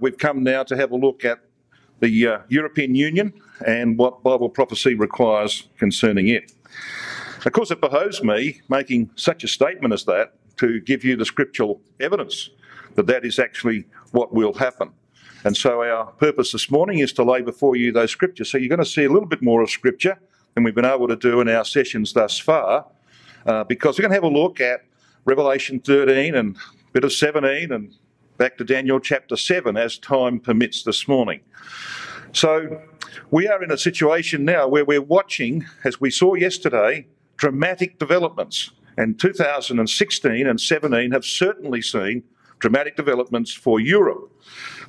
we've come now to have a look at the European Union and what Bible prophecy requires concerning it. Of course, it behoves me, making such a statement as that, to give you the scriptural evidence that that is actually what will happen. And so our purpose this morning is to lay before you those scriptures. So you're going to see a little bit more of scripture than we've been able to do in our sessions thus far, because we're going to have a look at Revelation 13 and a bit of 17 and back to Daniel chapter 7 as time permits this morning. So we are in a situation now where we're watching, as we saw yesterday, dramatic developments. And 2016 and 17 have certainly seen dramatic developments for Europe.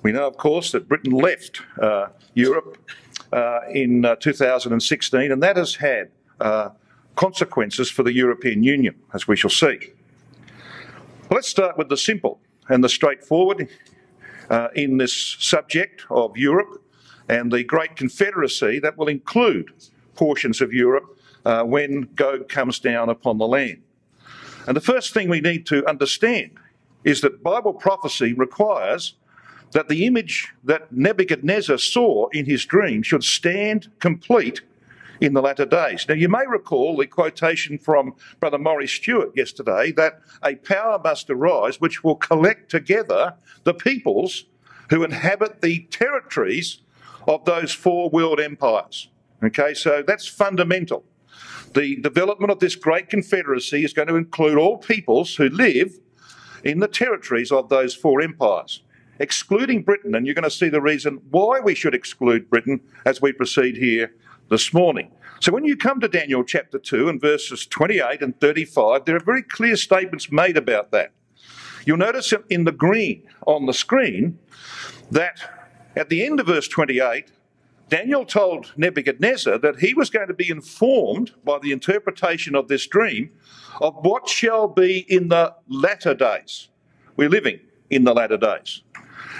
We know, of course, that Britain left Europe in 2016, and that has had consequences for the European Union, as we shall see. Let's start with the simple and the straightforward in this subject of Europe and the Great Confederacy that will include portions of Europe when Gog comes down upon the land. And the first thing we need to understand is that Bible prophecy requires that the image that Nebuchadnezzar saw in his dream should stand complete in the latter days. Now, you may recall the quotation from Brother Maurice Stewart yesterday that a power must arise which will collect together the peoples who inhabit the territories of those four world empires. Okay, so that's fundamental. The development of this great confederacy is going to include all peoples who live in the territories of those four empires, excluding Britain, and you're going to see the reason why we should exclude Britain as we proceed here this morning. So when you come to Daniel chapter 2 and verses 28 and 35, there are very clear statements made about that. You'll notice in the green on the screen that at the end of verse 28, Daniel told Nebuchadnezzar that he was going to be informed by the interpretation of this dream of what shall be in the latter days. We're living in the latter days.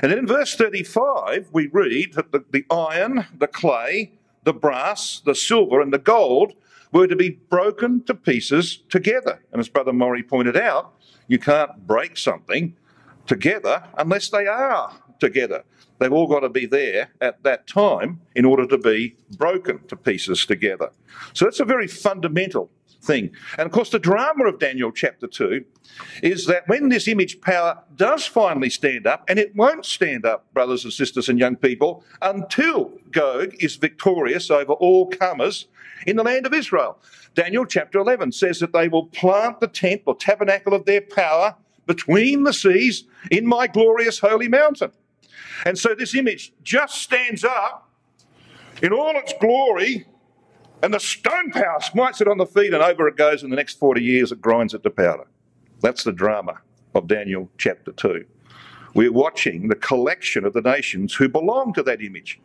And then in verse 35, we read that the iron, the clay, the brass, the silver and the gold were to be broken to pieces together. And as Brother Maury pointed out, you can't break something together unless they are together. They've all got to be there at that time in order to be broken to pieces together. So that's a very fundamental thing. And of course, the drama of Daniel chapter 2 is that when this image power does finally stand up, and it won't stand up, brothers and sisters and young people, until Gog is victorious over all comers in the land of Israel. Daniel chapter 11 says that they will plant the tent or tabernacle of their power between the seas in my glorious holy mountain. And so this image just stands up in all its glory, and the stone power smites it on the feet, and over it goes. In the next 40 years, it grinds it to powder. That's the drama of Daniel chapter 2. We're watching the collection of the nations who belong to that image,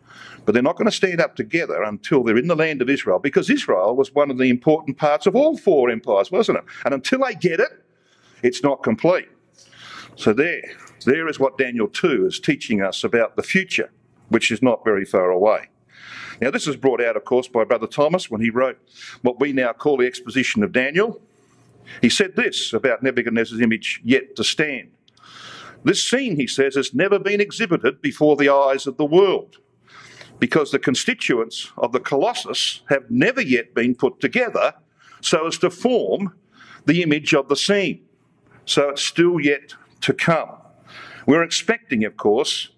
but they're not going to stand up together until they're in the land of Israel, because Israel was one of the important parts of all four empires, wasn't it? And until they get it, it's not complete. So there is what Daniel 2 is teaching us about the future, which is not very far away. Now, this is brought out, of course, by Brother Thomas when he wrote what we now call the exposition of Daniel. He said this about Nebuchadnezzar's image yet to stand. This scene, he says, has never been exhibited before the eyes of the world, because the constituents of the Colossus have never yet been put together so as to form the image of the scene. So it's still yet to come. We're expecting, of course,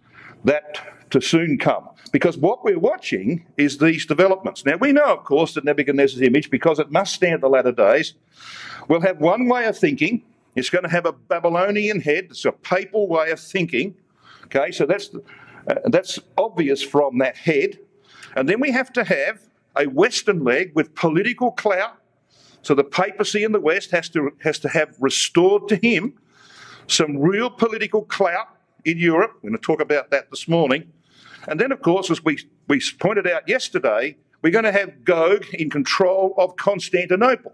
that to soon come, because what we're watching is these developments. Now, we know, of course, that Nebuchadnezzar's image, because it must stand the latter days, will have one way of thinking. It's going to have a Babylonian head. It's a papal way of thinking. Okay, so that's obvious from that head. And then we have to have a Western leg with political clout. So the papacy in the West has to have restored to him some real political clout in Europe. We're going to talk about that this morning. And then, of course, as we pointed out yesterday, we're going to have Gog in control of Constantinople,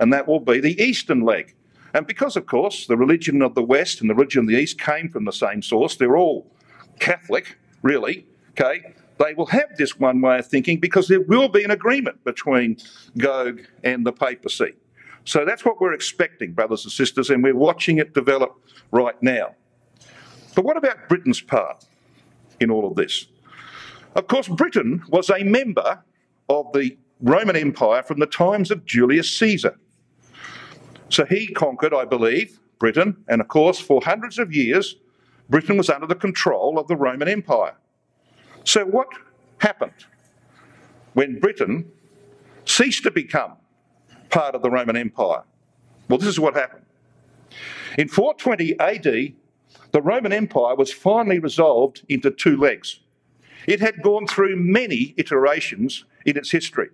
and that will be the eastern leg. And because, of course, the religion of the West and the religion of the East came from the same source, they're all Catholic, really, okay? They will have this one way of thinking because there will be an agreement between Gog and the papacy. So that's what we're expecting, brothers and sisters, and we're watching it develop right now. But what about Britain's part? in all of this. Of course, Britain was a member of the Roman Empire from the times of Julius Caesar. So he conquered, I believe, Britain, and of course, for hundreds of years, Britain was under the control of the Roman Empire. So what happened when Britain ceased to become part of the Roman Empire? Well, this is what happened. In 420 AD, the Roman Empire was finally resolved into two legs. It had gone through many iterations in its history.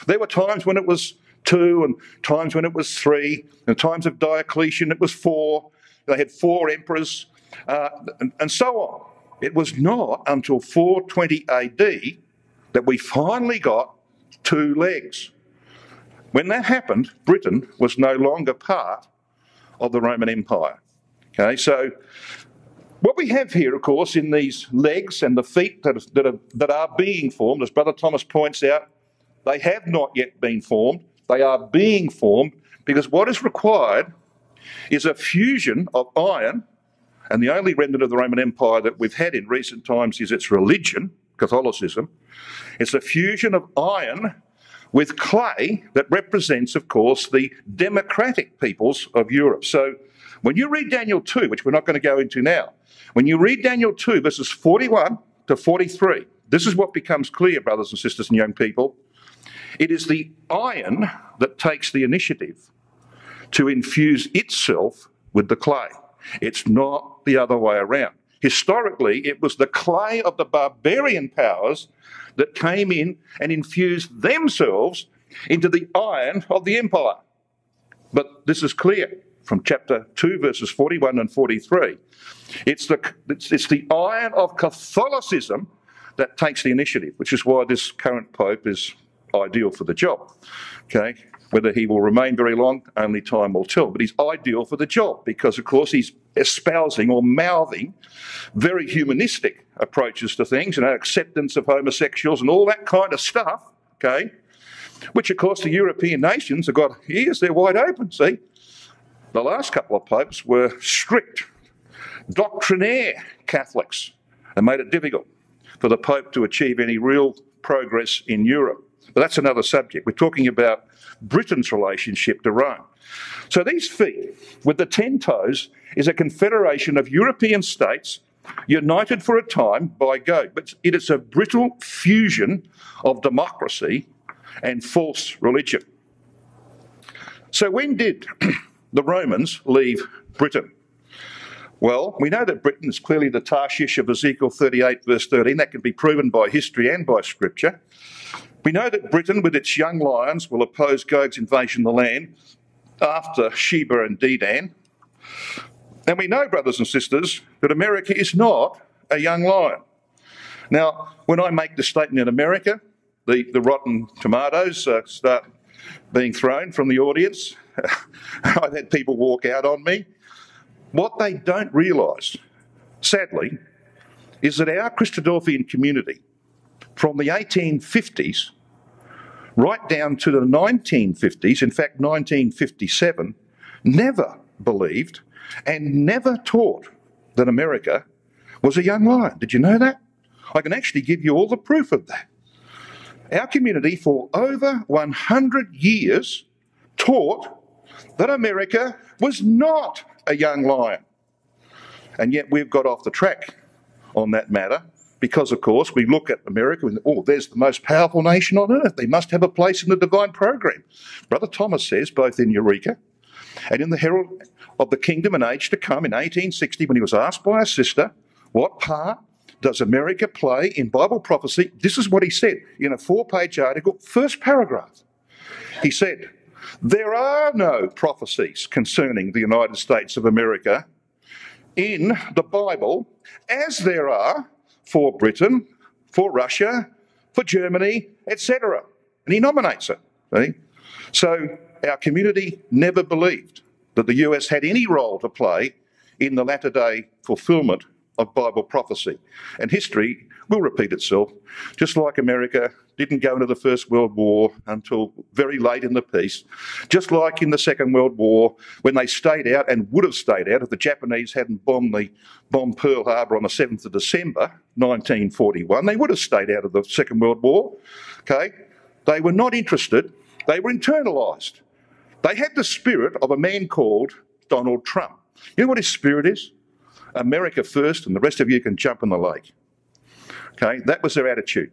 There were times when it was 2, and times when it was 3, and times of Diocletian it was 4. They had 4 emperors, and so on. It was not until 420 AD that we finally got 2 legs. When that happened, Britain was no longer part of the Roman Empire. Okay, so what we have here, of course, in these legs and the feet that are being formed, as Brother Thomas points out, they have not yet been formed. They are being formed because what is required is a fusion of iron, and the only remnant of the Roman Empire that we've had in recent times is its religion, Catholicism. It's a fusion of iron with clay that represents, of course, the democratic peoples of Europe. So when you read Daniel 2, which we're not going to go into now, when you read Daniel 2, verses 41 to 43, this is what becomes clear, brothers and sisters and young people. It is the iron that takes the initiative to infuse itself with the clay. It's not the other way around. Historically, it was the clay of the barbarian powers that came in and infused themselves into the iron of the empire. But this is clear from chapter 2, verses 41 and 43. It's the iron of Catholicism that takes the initiative, which is why this current Pope is ideal for the job. Okay, whether he will remain very long, only time will tell. But he's ideal for the job because, of course, he's espousing or mouthing very humanistic approaches to things, acceptance of homosexuals and all that kind of stuff, okay, which, of course, the European nations have got ears, they're wide open, see. The last couple of popes were strict, doctrinaire Catholics and made it difficult for the Pope to achieve any real progress in Europe. But that's another subject. We're talking about Britain's relationship to Rome. So these feet, with the 10 toes, is a confederation of European states united for a time by God. But it is a brittle fusion of democracy and false religion. So when did the Romans leave Britain? Well, we know that Britain is clearly the Tarshish of Ezekiel 38, verse 13. That can be proven by history and by Scripture. We know that Britain, with its young lions, will oppose Gog's invasion of the land after Sheba and Dedan. And we know, brothers and sisters, that America is not a young lion. Now, when I make the statement in America, the rotten tomatoes start being thrown from the audience. I've had people walk out on me. What they don't realise, sadly, is that our Christadelphian community, from the 1850s right down to the 1950s, in fact 1957, never believed and never taught that America was a young lion. Did you know that? I can actually give you all the proof of that. Our community for over 100 years taught that America was not a young lion. And yet we've got off the track on that matter because, of course, we look at America and, oh, there's the most powerful nation on earth. They must have a place in the divine program. Brother Thomas says, both in Eureka and in the Herald of the Kingdom and Age to Come in 1860, when he was asked by a sister, what part does America play in Bible prophecy? This is what he said in a 4-page article, first paragraph. He said, there are no prophecies concerning the United States of America in the Bible as there are for Britain, for Russia, for Germany, etc. And he nominates it. See? So our community never believed that the US had any role to play in the latter-day fulfilment of Bible prophecy. And history will repeat itself, just like America didn't go into the First World War until very late in the piece, just like in the Second World War, when they stayed out and would have stayed out if the Japanese hadn't bombed Pearl Harbor on the 7th of December 1941. They would have stayed out of the Second World War. Okay? They were not interested. They were internalised. They had the spirit of a man called Donald Trump. You know what his spirit is? America first, and the rest of you can jump in the lake. Okay? That was their attitude.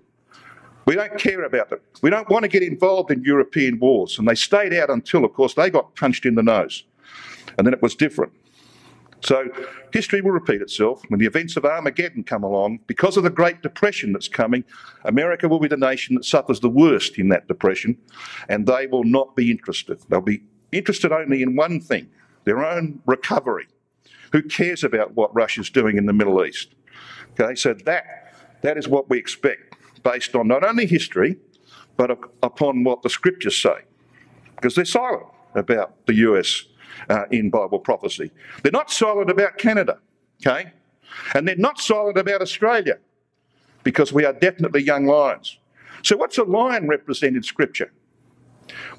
We don't care about it. We don't want to get involved in European wars. And they stayed out until, of course, they got punched in the nose. And then it was different. So history will repeat itself. When the events of Armageddon come along, because of the Great Depression that's coming, America will be the nation that suffers the worst in that depression, and they will not be interested. They'll be interested only in one thing, their own recovery. Who cares about what Russia's doing in the Middle East? Okay, so that is what we expect, based on not only history, but upon what the scriptures say. Because they're silent about the US in Bible prophecy. They're not silent about Canada, okay? And they're not silent about Australia, because we are definitely young lions. So what's a lion represent in Scripture?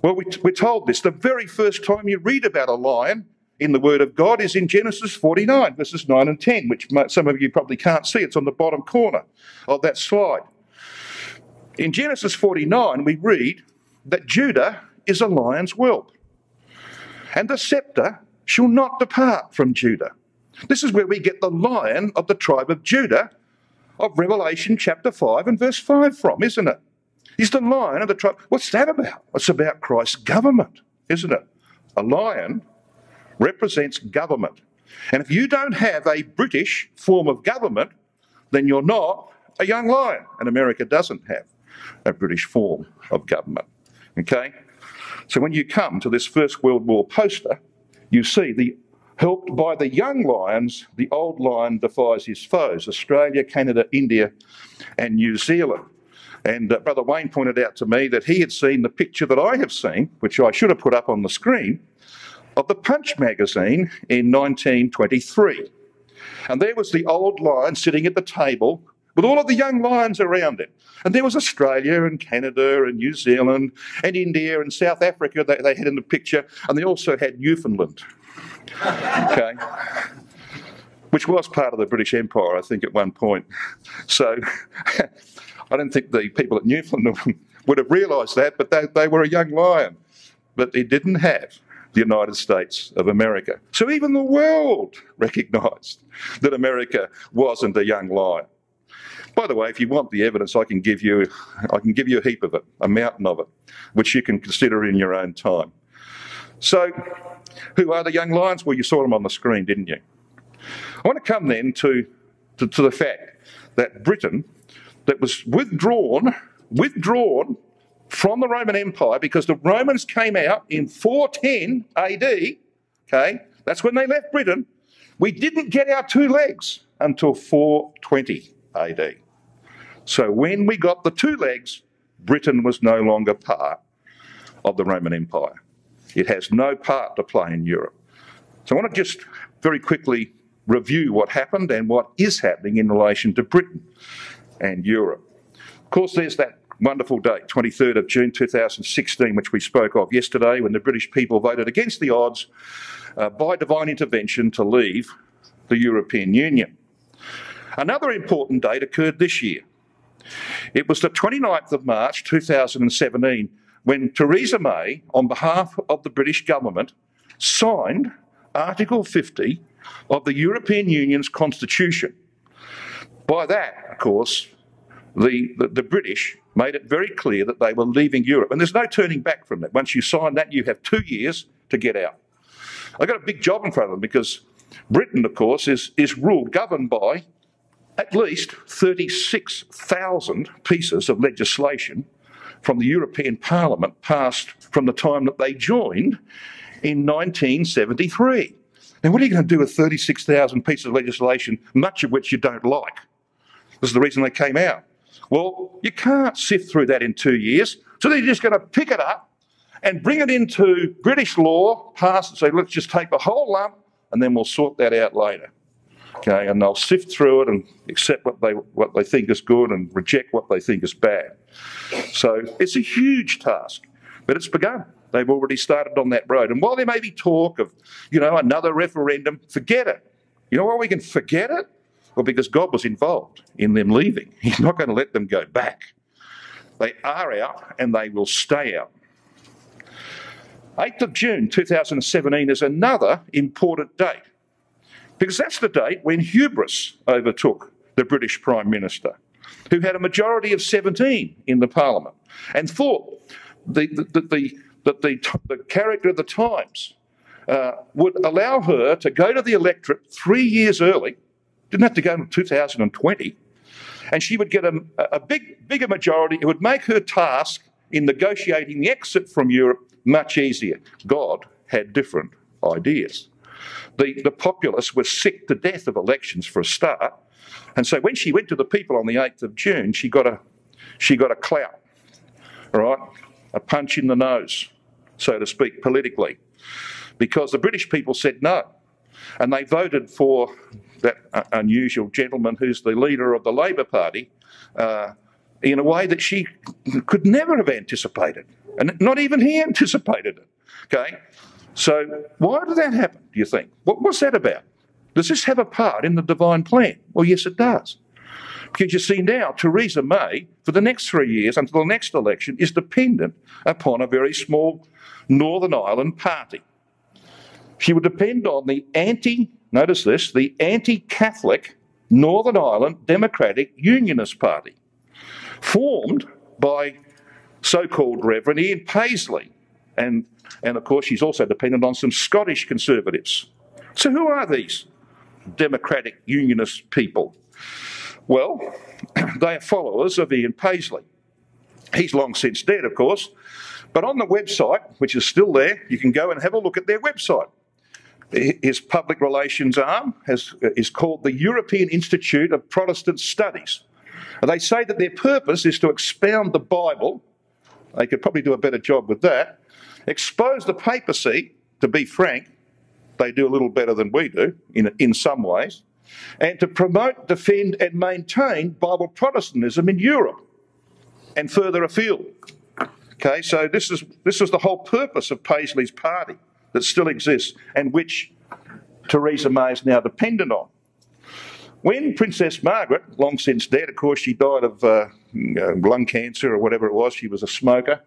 Well, we're told this. The very first time you read about a lion in the Word of God is in Genesis 49, verses 9 and 10, which some of you probably can't see. It's on the bottom corner of that slide. In Genesis 49, we read that Judah is a lion's whelp, and the sceptre shall not depart from Judah. This is where we get the lion of the tribe of Judah of Revelation chapter 5 and verse 5 from, isn't it? He's the lion of the tribe. What's that about? It's about Christ's government, isn't it? A lion represents government. And if you don't have a British form of government, then you're not a young lion. And America doesn't have a British form of government. Okay? So when you come to this First World War poster, you see helped by the young lions, the old lion defies his foes, Australia, Canada, India, and New Zealand. And Brother Wayne pointed out to me that he had seen the picture that I have seen, which I should have put up on the screen, of the Punch magazine in 1923. And there was the old lion sitting at the table with all of the young lions around it. And there was Australia and Canada and New Zealand and India and South Africa they had in the picture, and they also had Newfoundland, okay, which was part of the British Empire, I think, at one point. So I don't think the people at Newfoundland would have realised that, but they were a young lion. But it didn't have the United States of America. So even the world recognised that America wasn't a young lion. By the way, if you want the evidence, I can give you a heap of it, a mountain of it, which you can consider in your own time. So, who are the young lions? Well, you saw them on the screen, didn't you? I want to come then to the fact that Britain, that was withdrawn from the Roman Empire, because the Romans came out in 410 AD, okay, that's when they left Britain. We didn't get our two legs until 420 AD. So when we got the two legs, Britain was no longer part of the Roman Empire. It has no part to play in Europe. So I want to just very quickly review what happened and what is happening in relation to Britain and Europe. Of course, there's that wonderful date, 23rd of June 2016, which we spoke of yesterday, when the British people voted against the odds by divine intervention to leave the European Union. Another important date occurred this year. It was the 29th of March 2017 when Theresa May, on behalf of the British government, signed Article 50 of the European Union's Constitution. By that, of course, the British made it very clear that they were leaving Europe. And there's no turning back from that. Once you sign that, you have 2 years to get out. I've got a big job in front of them, because Britain, of course, is governed by at least 36,000 pieces of legislation from the European Parliament passed from the time that they joined in 1973. Now, what are you going to do with 36,000 pieces of legislation, much of which you don't like? This is the reason they came out. Well, you can't sift through that in 2 years, so they're just going to pick it up and bring it into British law, pass and say, let's just take the whole lump and then we'll sort that out later. Okay, and they'll sift through it and accept what they think is good and reject what they think is bad. So it's a huge task, but it's begun. They've already started on that road. And while there may be talk of, another referendum, forget it. You know why we can forget it? Well, because God was involved in them leaving. He's not going to let them go back. They are out and they will stay out. 8th of June 2017 is another important date, because that's the date when hubris overtook the British Prime Minister, who had a majority of 17 in the Parliament, and thought that the character of the times would allow her to go to the electorate 3 years early, didn't have to go until 2020, and she would get a bigger majority. It would make her task in negotiating the exit from Europe much easier. God had different ideas. The populace was sick to death of elections for a start, and so when she went to the people on the 8th of June, she got a clout, all right, a punch in the nose, so to speak, politically, because the British people said no, and they voted for that unusual gentleman who's the leader of the Labor Party in a way that she could never have anticipated, and not even he anticipated it, okay? So why did that happen, do you think? What's that about? Does this have a part in the divine plan? Well, yes, it does. Because you see now, Theresa May, for the next 3 years, until the next election, is dependent upon a very small Northern Ireland party. She would depend on the anti-Catholic Northern Ireland Democratic Unionist Party, formed by so-called Reverend Ian Paisley. And of course, she's also dependent on some Scottish Conservatives. So who are these Democratic Unionist people? Well, they are followers of Ian Paisley. He's long since dead, of course, but on the website, which is still there, you can go and have a look at their website. His public relations arm is called the European Institute of Protestant Studies. And they say that their purpose is to expound the Bible. They could probably do a better job with that. Expose the papacy, to be frank, they do a little better than we do in some ways, and to promote, defend and maintain Bible Protestantism in Europe and further afield. Okay, so this is the whole purpose of Paisley's party that still exists and which Theresa May is now dependent on. When Princess Margaret, long since dead, of course she died of lung cancer or whatever it was, she was a smoker,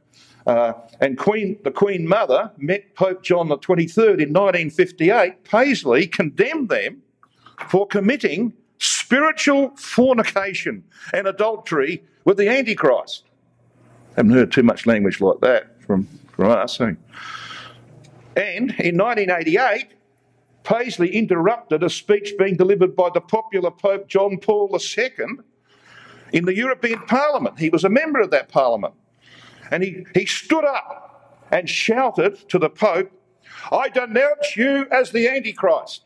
and the Queen Mother met Pope John the 23rd in 1958, Paisley condemned them for committing spiritual fornication and adultery with the Antichrist. Haven't heard too much language like that from us. And in 1988, Paisley interrupted a speech being delivered by the popular Pope John Paul II in the European Parliament. He was a member of that Parliament. And he stood up and shouted to the Pope, "I denounce you as the Antichrist."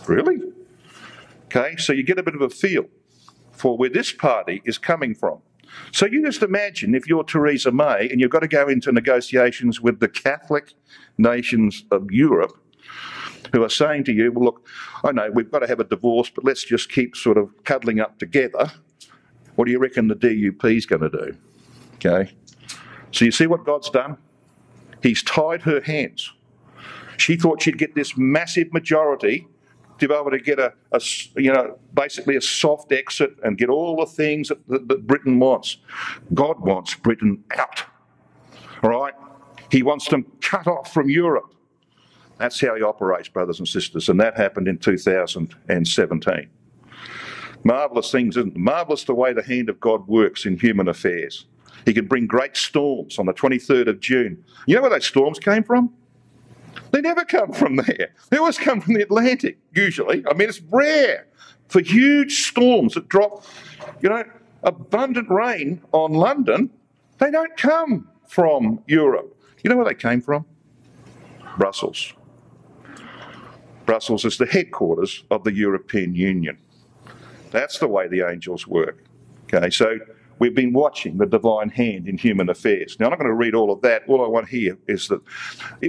Really? Okay, so you get a bit of a feel for where this party is coming from. So you just imagine if you're Theresa May and you've got to go into negotiations with the Catholic nations of Europe who are saying to you, well, look, I know we've got to have a divorce, but let's just keep sort of cuddling up together. What do you reckon the DUP is going to do? Okay. So you see what God's done? He's tied her hands. She thought she'd get this massive majority to be able to get basically a soft exit and get all the things that Britain wants. God wants Britain out. All right? He wants them cut off from Europe. That's how he operates, brothers and sisters, and that happened in 2017. Marvellous things, isn't it? Marvellous the way the hand of God works in human affairs. He could bring great storms on the 23rd of June. You know where those storms came from? They never come from there. They always come from the Atlantic, usually. I mean, it's rare for huge storms that drop, abundant rain on London. They don't come from Europe. You know where they came from? Brussels. Brussels is the headquarters of the European Union. That's the way the angels work. Okay, so we've been watching the divine hand in human affairs. Now, I'm not going to read all of that. All I want here is that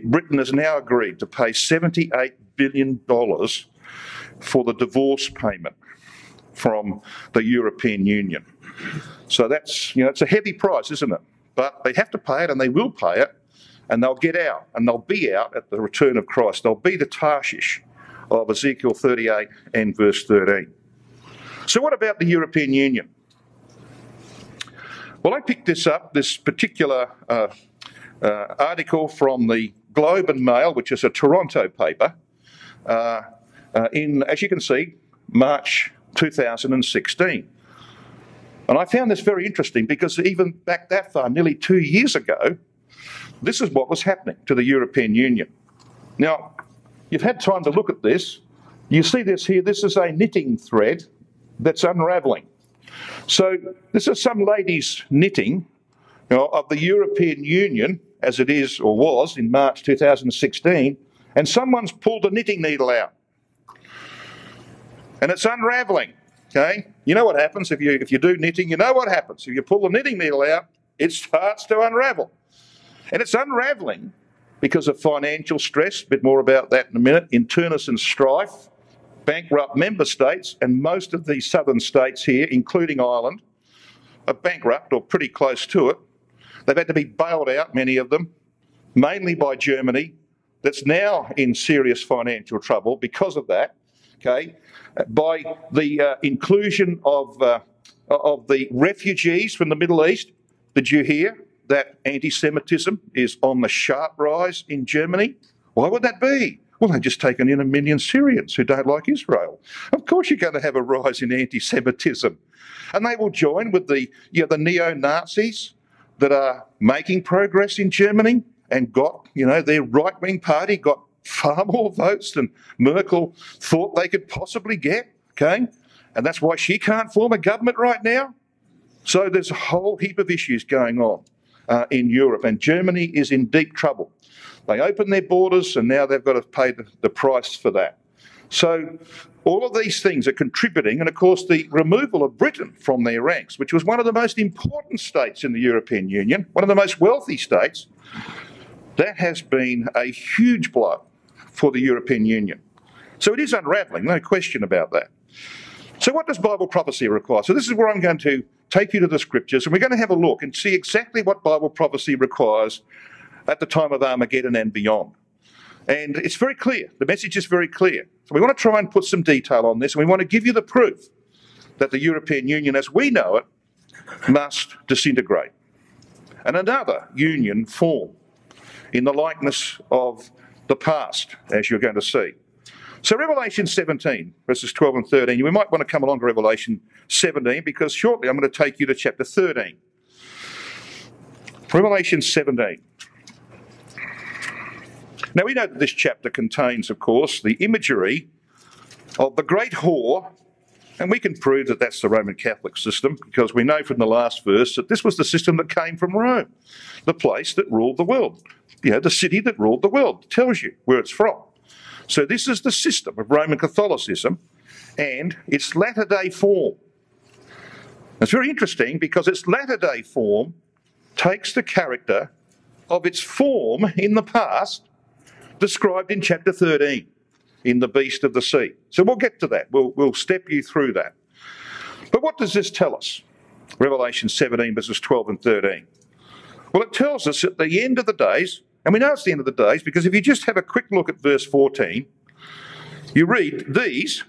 Britain has now agreed to pay $78 billion for the divorce payment from the European Union. So that's, it's a heavy price, isn't it? But they have to pay it, and they will pay it, and they'll get out, and they'll be out at the return of Christ. They'll be the Tarshish of Ezekiel 38 and verse 13. So what about the European Union? Well, I picked this particular article from the Globe and Mail, which is a Toronto paper, in, as you can see, March 2016. And I found this very interesting because even back that far, nearly 2 years ago, this is what was happening to the European Union. Now, you've had time to look at this. You see this here. This is a knitting thread that's unravelling. So this is some lady's knitting of the European Union as it is or was in March 2016, and someone's pulled a knitting needle out. And it's unravelling, okay? You know what happens if you do knitting, you know what happens. If you pull the knitting needle out, it starts to unravel. And it's unravelling because of financial stress, a bit more about that in a minute, internecine strife, bankrupt member states, and most of these southern states here, including Ireland, are bankrupt or pretty close to it. They've had to be bailed out, many of them, mainly by Germany, that's now in serious financial trouble because of that, okay, by the inclusion of the refugees from the Middle East. Did you hear that anti-Semitism is on the sharp rise in Germany? Why would that be? Well, they've just taken in 1 million Syrians who don't like Israel. Of course you're going to have a rise in anti-Semitism. And they will join with the neo-Nazis that are making progress in Germany and got, their right-wing party got far more votes than Merkel thought they could possibly get, okay? And that's why she can't form a government right now. So there's a whole heap of issues going on in Europe, and Germany is in deep trouble. They opened their borders, and now they've got to pay the price for that. So all of these things are contributing, and of course the removal of Britain from their ranks, which was one of the most important states in the European Union, one of the most wealthy states, that has been a huge blow for the European Union. So it is unravelling, no question about that. So what does Bible prophecy require? So this is where I'm going to take you to the scriptures, and we're going to have a look and see exactly what Bible prophecy requires at the time of Armageddon and beyond. And it's very clear. The message is very clear. So we want to try and put some detail on this, and we want to give you the proof that the European Union, as we know it, must disintegrate. And another union form in the likeness of the past, as you're going to see. So Revelation 17, verses 12 and 13. We might want to come along to Revelation 17 because shortly I'm going to take you to chapter 13. Revelation 17. Now we know that this chapter contains, of course, the imagery of the great whore, and we can prove that that's the Roman Catholic system because we know from the last verse that this was the system that came from Rome, the place that ruled the world, the city that ruled the world. It tells you where it's from. So this is the system of Roman Catholicism and its latter-day form. It's very interesting because its latter-day form takes the character of its form in the past described in chapter 13 in the beast of the sea. So we'll get to that. We'll step you through that. But what does this tell us? Revelation 17 verses 12 and 13. Well, it tells us at the end of the days, and we know it's the end of the days because if you just have a quick look at verse 14, you read these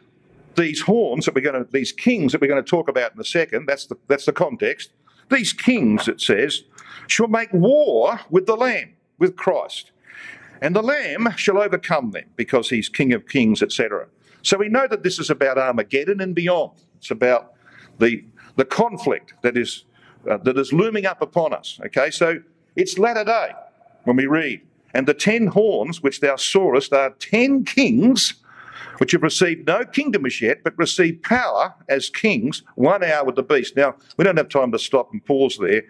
horns that these kings that we're going to talk about in a second, that's the context. These kings, it says, shall make war with the Lamb, with Christ. And the Lamb shall overcome them because he's King of Kings, etc. So we know that this is about Armageddon and beyond. It's about the conflict that is looming up upon us. Okay, so it's latter day when we read, and the 10 horns which thou sawest are 10 kings which have received no kingdom as yet, but received power as kings 1 hour with the beast. Now, we don't have time to stop and pause there,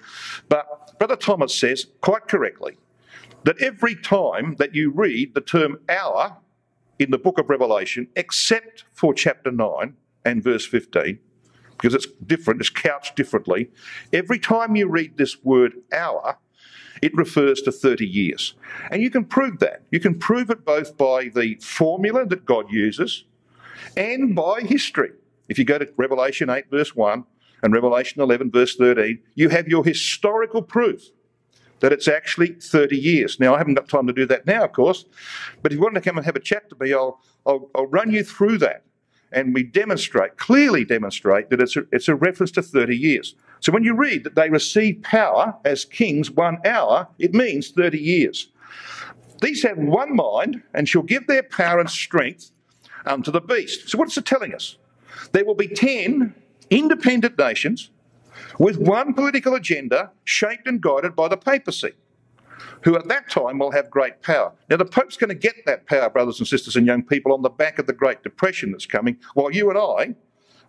but Brother Thomas says, quite correctly, that every time that you read the term hour in the book of Revelation, except for chapter 9 and verse 15, because it's different, it's couched differently, every time you read this word hour, it refers to 30 years. And you can prove that. You can prove it both by the formula that God uses, and by history. If you go to Revelation 8 verse 1 and Revelation 11 verse 13, you have your historical proof that it's actually 30 years. Now, I haven't got time to do that now, of course, but if you want to come and have a chat to me, I'll run you through that. And we clearly demonstrate that it's a reference to 30 years. So when you read that they receive power as kings 1 hour, it means 30 years. These have one mind and shall give their power and strength unto the beast. So what's it telling us? There will be 10 independent nations with one political agenda shaped and guided by the papacy, who at that time will have great power. Now, the Pope's going to get that power, brothers and sisters and young people, on the back of the Great Depression that's coming, while you and I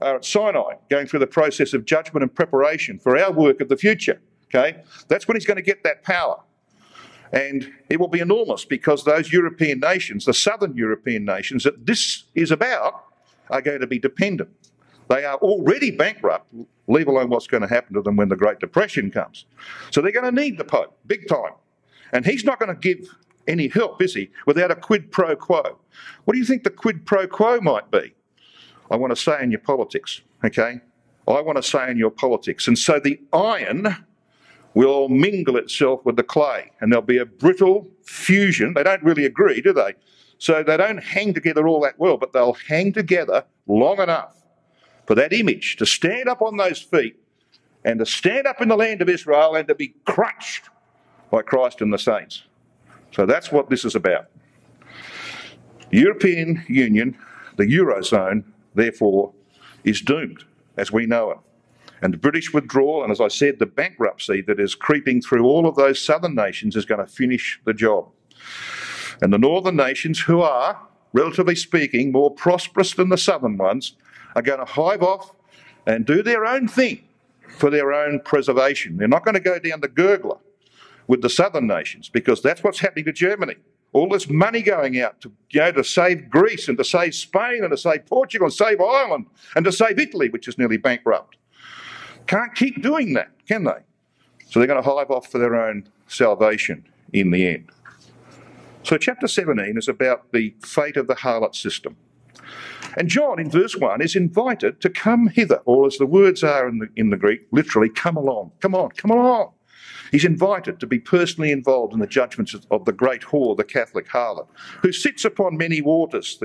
are at Sinai, going through the process of judgment and preparation for our work of the future, okay? That's when he's going to get that power. And it will be enormous, because those European nations, the southern European nations that this is about, are going to be dependent. They are already bankrupt, leave alone what's going to happen to them when the Great Depression comes. So they're going to need the Pope, big time. And he's not going to give any help, is he, without a quid pro quo. What do you think the quid pro quo might be? I want to say in your politics, okay? I want to say in your politics. And so the iron will mingle itself with the clay, and there'll be a brittle fusion. They don't really agree, do they? So they don't hang together all that well, but they'll hang together long enough for that image to stand up on those feet and to stand up in the land of Israel and to be crushed by Christ and the saints. So that's what this is about. The European Union, the Eurozone, therefore, is doomed as we know it. And the British withdrawal, and as I said, the bankruptcy that is creeping through all of those southern nations is going to finish the job. And the northern nations, who are, relatively speaking, more prosperous than the southern ones, are going to hive off and do their own thing for their own preservation. They're not going to go down the gurgler with the southern nations, because that's what's happening to Germany. All this money going out to save Greece and to save Spain and to save Portugal and save Ireland and to save Italy, which is nearly bankrupt. Can't keep doing that, can they? So they're going to hive off for their own salvation in the end. So chapter 17 is about the fate of the harlot system. And John, in verse 1, is invited to come hither, or as the words are in the Greek, literally, come along, come on, come along. He's invited to be personally involved in the judgments of the great whore, the Catholic harlot, who sits upon many waters,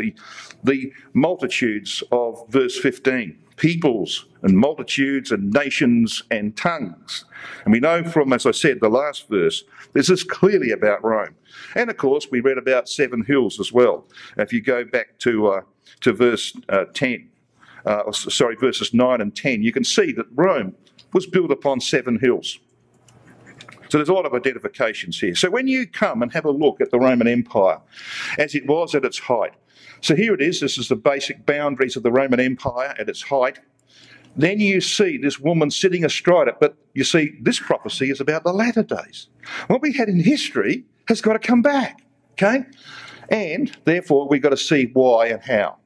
the multitudes of verse 15, peoples and multitudes and nations and tongues. And we know from, as I said, the last verse, this is clearly about Rome. And of course, we read about 7 hills as well. If you go back to verse 10, verses 9 and 10, you can see that Rome was built upon 7 hills. So there's a lot of identifications here. So when you come and have a look at the Roman Empire as it was at its height, so here it is, this is the basic boundaries of the Roman Empire at its height. Then you see this woman sitting astride it, but you see this prophecy is about the latter days. What we had in history has got to come back, okay? And therefore we've got to see why and how.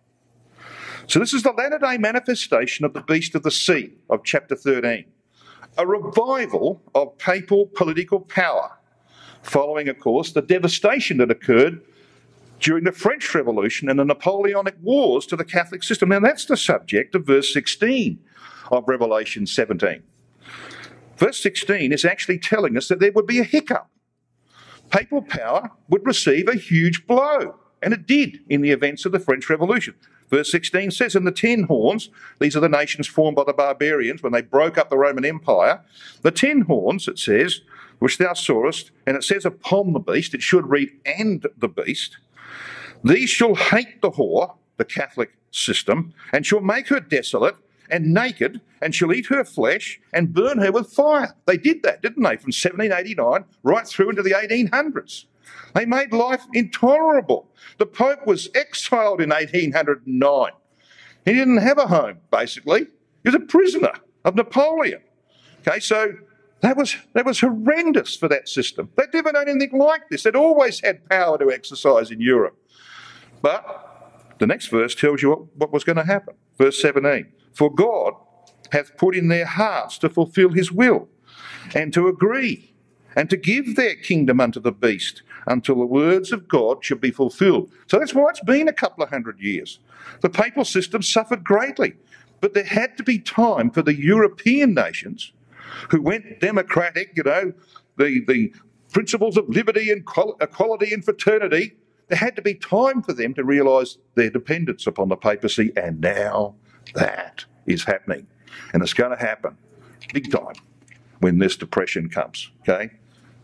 So this is the latter day manifestation of the beast of the sea of chapter 13. A revival of papal political power, following, of course, the devastation that occurred during the French Revolution and the Napoleonic Wars to the Catholic system. Now, that's the subject of verse 16 of Revelation 17. Verse 16 is actually telling us that there would be a hiccup. Papal power would receive a huge blow, and it did in the events of the French Revolution. Verse 16 says, "And the 10 horns," these are the nations formed by the barbarians when they broke up the Roman Empire, "the 10 horns," it says, "which thou sawest," and it says upon the beast, it should read "and the beast," "these shall hate the whore," the Catholic system, "and shall make her desolate and naked, and shall eat her flesh and burn her with fire." They did that, didn't they, from 1789 right through into the 1800s. They made life intolerable. The Pope was exiled in 1809. He didn't have a home, basically. He was a prisoner of Napoleon. Okay, so that was horrendous for that system. They'd never known anything like this. They'd always had power to exercise in Europe. But the next verse tells you what was going to happen. Verse 17, "For God hath put in their hearts to fulfill his will, and to agree, and to give their kingdom unto the beast, until the words of God should be fulfilled. So that's why it's been a couple of 100 years. The papal system suffered greatly, but there had to be time for the European nations who went democratic, the principles of liberty and equality and fraternity. There had to be time for them to realise their dependence upon the papacy, and now that is happening. And it's going to happen big time when this depression comes, okay?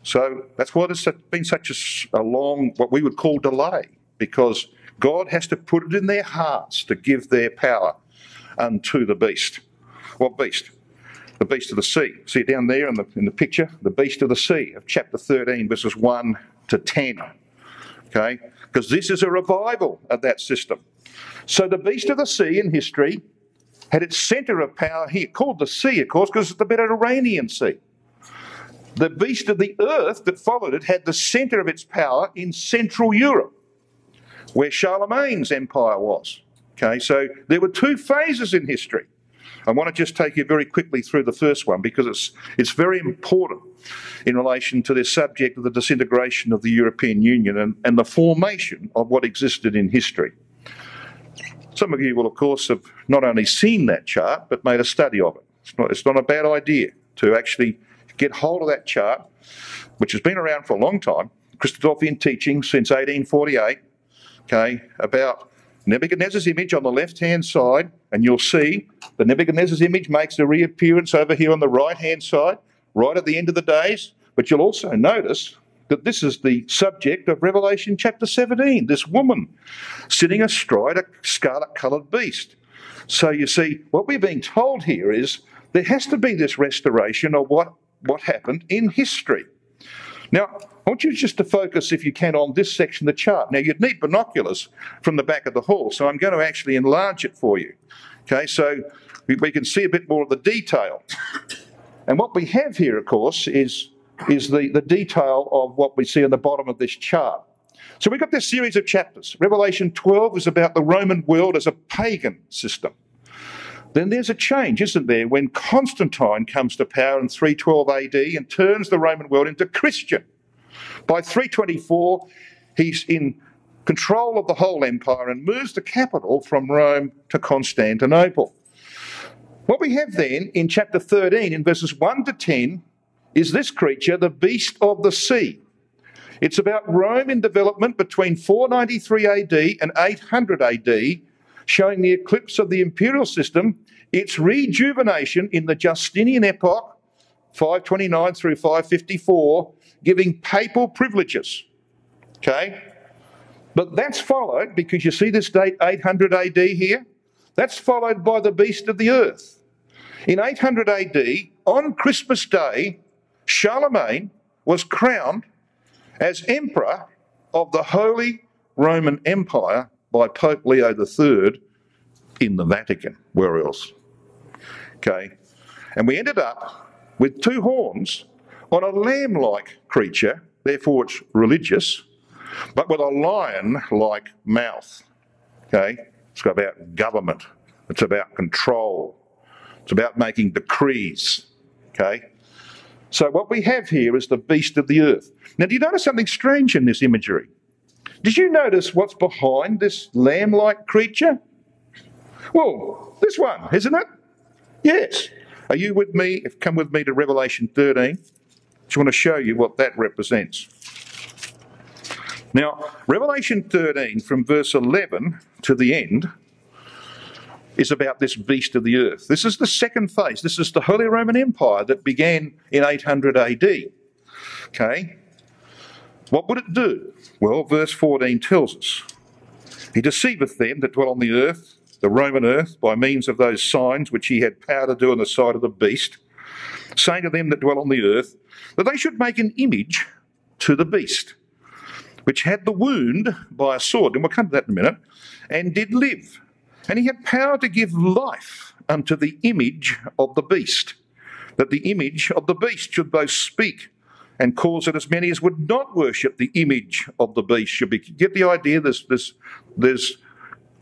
So that's why there's been such a long, what we would call delay, because God has to put it in their hearts to give their power unto the beast. What beast? The beast of the sea. See it down there in the picture? The beast of the sea of chapter 13, verses 1 to 10. Okay? Because this is a revival of that system. So the beast of the sea in history had its centre of power here, called the sea, of course, because it's the Mediterranean Sea. The beast of the earth that followed it had the centre of its power in Central Europe, where Charlemagne's empire was. Okay, so there were two phases in history. I want to just take you very quickly through the first one, because it's very important in relation to this subject of the disintegration of the European Union and the formation of what existed in history. Some of you will, of course, have not only seen that chart, but made a study of it. It's not a bad idea to actually get hold of that chart, which has been around for a long time, Christophian teaching since 1848, okay, about Nebuchadnezzar's image on the left-hand side, and you'll see the Nebuchadnezzar's image makes a reappearance over here on the right-hand side, right at the end of the days. But you'll also notice that this is the subject of Revelation chapter 17, this woman sitting astride a scarlet-coloured beast. So you see, what we're being told here is there has to be this restoration of what happened in history. Now, I want you just to focus, if you can, on this section of the chart. Now, you'd need binoculars from the back of the hall, so I'm going to actually enlarge it for you. Okay, so we can see a bit more of the detail. And what we have here, of course, is the detail of what we see on the bottom of this chart. So we've got this series of chapters. Revelation 12 is about the Roman world as a pagan system. Then there's a change, isn't there, when Constantine comes to power in 312 AD and turns the Roman world into Christian. By 324, he's in control of the whole empire and moves the capital from Rome to Constantinople. What we have then in chapter 13, in verses 1 to 10, is this creature, the beast of the sea. It's about Rome in development between 493 AD and 800 AD, showing the eclipse of the imperial system, its rejuvenation in the Justinian epoch, 529 through 554, giving papal privileges. Okay? But that's followed, because you see this date 800 AD here? That's followed by the beast of the earth. In 800 AD, on Christmas Day, Charlemagne was crowned as emperor of the Holy Roman Empire by Pope Leo III in the Vatican. Where else? Okay. And we ended up with two horns on a lamb-like creature, therefore it's religious, but with a lion-like mouth. Okay. It's about government. It's about control. It's about making decrees. Okay. So what we have here is the beast of the earth. Now, do you notice something strange in this imagery? Did you notice what's behind this lamb-like creature? Well, this one, isn't it? Yes. Are you with me? Come with me to Revelation 13. Just want to show you what that represents. Now, Revelation 13, from verse 11 to the end, is about this beast of the earth. This is the second phase. This is the Holy Roman Empire that began in 800 AD. Okay? What would it do? Well, verse 14 tells us. He deceiveth them that dwell on the earth, the Roman earth, by means of those signs which he had power to do on the side of the beast, saying to them that dwell on the earth, that they should make an image to the beast, which had the wound by a sword, and we'll come to that in a minute, and did live. And he had power to give life unto the image of the beast, that the image of the beast should both speak and cause that as many as would not worship the image of the beast should be. Get the idea? There's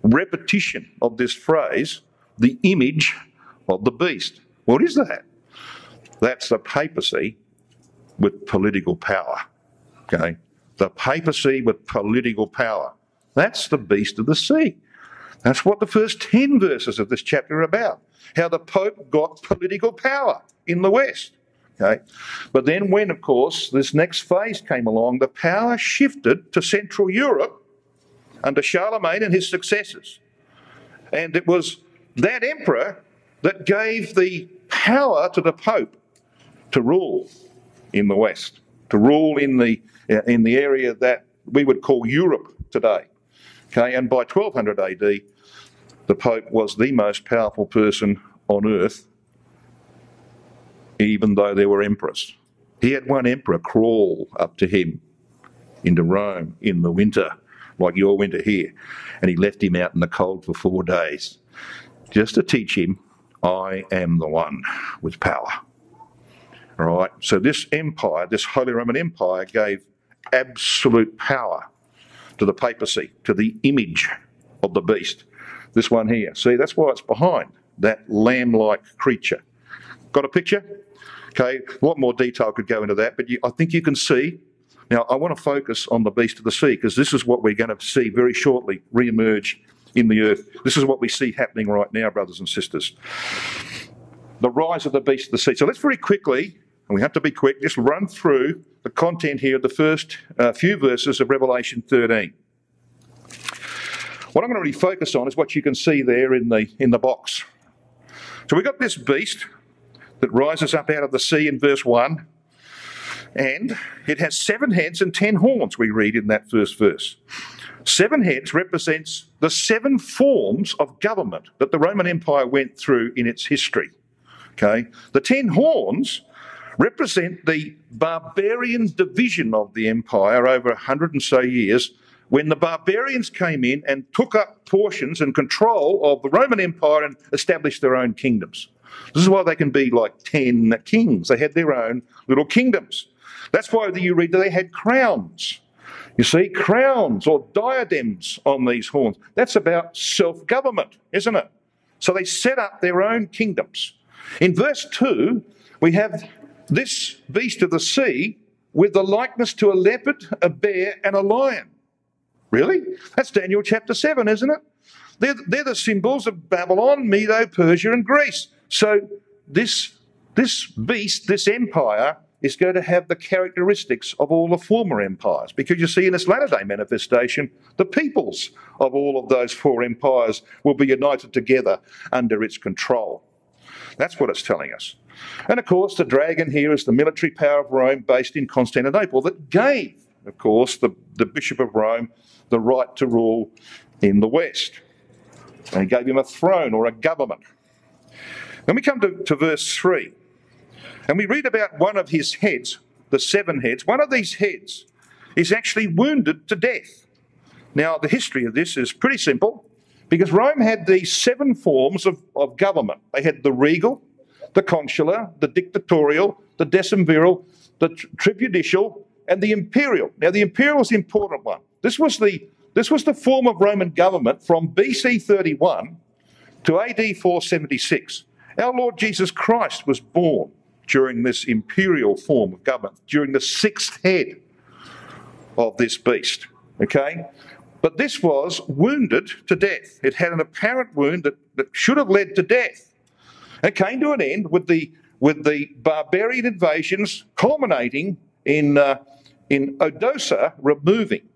repetition of this phrase, the image of the beast. What is that? That's the papacy with political power. Okay? The papacy with political power. That's the beast of the sea. That's what the first 10 verses of this chapter are about. How the Pope got political power in the West. Okay? But then when, of course, this next phase came along, the power shifted to Central Europe under Charlemagne and his successors. And it was that emperor that gave the power to the Pope to rule in the West, to rule in the area that we would call Europe today. Okay, and by 1200 AD, the Pope was the most powerful person on earth, even though there were emperors. He had one emperor crawl up to him into Rome in the winter, like your winter here, and he left him out in the cold for 4 days, just to teach him, I am the one with power. All right, so this empire, this Holy Roman Empire, gave absolute power to the papacy, to the image of the beast. This one here. See, that's why it's behind that lamb-like creature. Got a picture? Okay, a lot more detail could go into that, but I think you can see. Now, I want to focus on the beast of the sea, because this is what we're going to see very shortly re-emerge in the earth. This is what we see happening right now, brothers and sisters. The rise of the beast of the sea. So let's very quickly, and we have to be quick, just run through the content here of the first few verses of Revelation 13. What I'm going to really focus on is what you can see there in the box. So we've got this beast that rises up out of the sea in verse 1, and it has 7 heads and 10 horns, we read in that first verse. 7 heads represents the 7 forms of government that the Roman Empire went through in its history. Okay? The 10 horns represent the barbarian division of the empire over 100 and so years, when the barbarians came in and took up portions and control of the Roman Empire and established their own kingdoms. This is why they can be like 10 kings. They had their own little kingdoms. That's why you read that they had crowns. You see, crowns or diadems on these horns. That's about self-government, isn't it? So they set up their own kingdoms. In verse 2, we have this beast of the sea with the likeness to a leopard, a bear, and a lion. Really? That's Daniel chapter 7, isn't it? They're the symbols of Babylon, Medo, Persia, and Greece. So this beast, this empire, is going to have the characteristics of all the former empires, because you see in this latter-day manifestation, the peoples of all of those 4 empires will be united together under its control. That's what it's telling us. And of course, the dragon here is the military power of Rome based in Constantinople that gave, of course, the Bishop of Rome the right to rule in the West. And he gave him a throne or a government. Then we come to verse 3. And we read about one of his heads, the 7 heads. One of these heads is actually wounded to death. Now, the history of this is pretty simple, because Rome had these 7 forms of government. They had the regal, the consular, the dictatorial, the decemviral, the tribunicial, and the imperial. Now, the imperial is the important one. This was the form of Roman government from BC 31 to AD 476. Our Lord Jesus Christ was born during this imperial form of government, during the 6th head of this beast, okay? But this was wounded to death. It had an apparent wound that should have led to death. It came to an end with the barbarian invasions culminating in Odoacer removing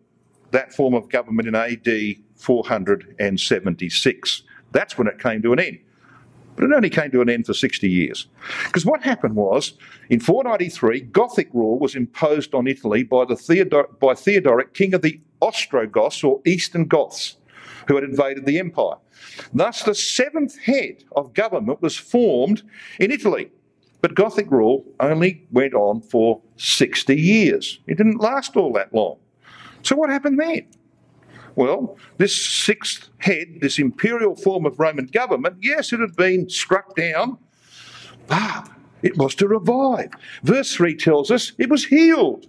that form of government in AD 476. That's when it came to an end. But it only came to an end for 60 years. Because what happened was, in 493, Gothic rule was imposed on Italy by Theodoric, king of the Ostrogoths, or Eastern Goths, who had invaded the empire. Thus, the 7th head of government was formed in Italy. But Gothic rule only went on for 60 years. It didn't last all that long. So what happened then? Well, this 6th head, this imperial form of Roman government, yes, it had been struck down, but it was to revive. Verse 3 tells us it was healed.